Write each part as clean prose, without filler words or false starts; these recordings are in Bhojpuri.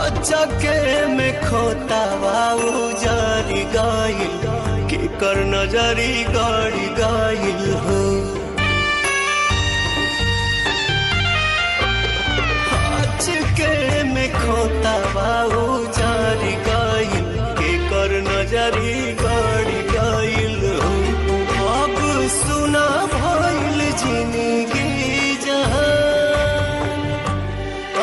चके में खोता बाबू जारी गाइल के कर नजरी गाड़ी गाइल हो। चके में खोता बाबू जारी गाइल के कर नजरी गाड़ी गाइल हो। अब सुना भइल जिंदगी जहां,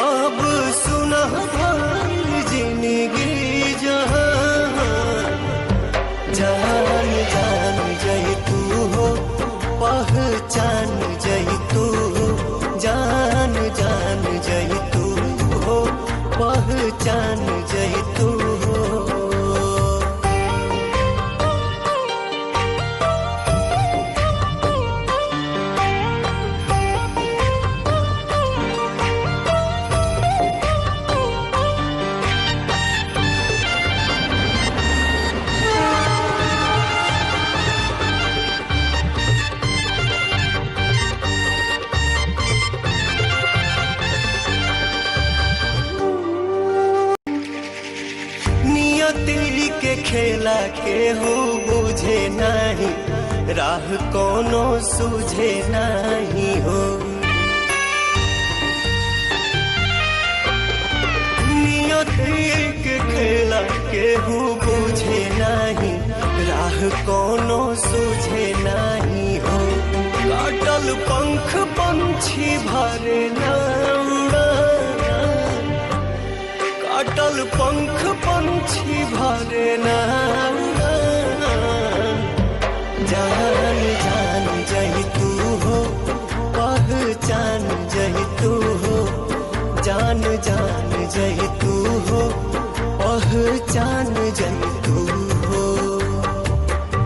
अब सुना भइल जिंदगी जहां। जान जान जही तू हो, पहचान जही तू हो। जान जान जही तू हो, पहचान जही तू हो। नियति के खेला के हो बुझे नहीं, राह कोनो सूझे नहीं हो। नियति के खेला के हो बुझे नहीं, राह कोनो सूझे नहीं हो। काटल पंख पंछी भरे ना उड़ान, काटल पंख पंछी भरे ना उड़ान। जान जान जही तू हो, पहचान जही तू हो। जान जान जही तू हो, पहचान जही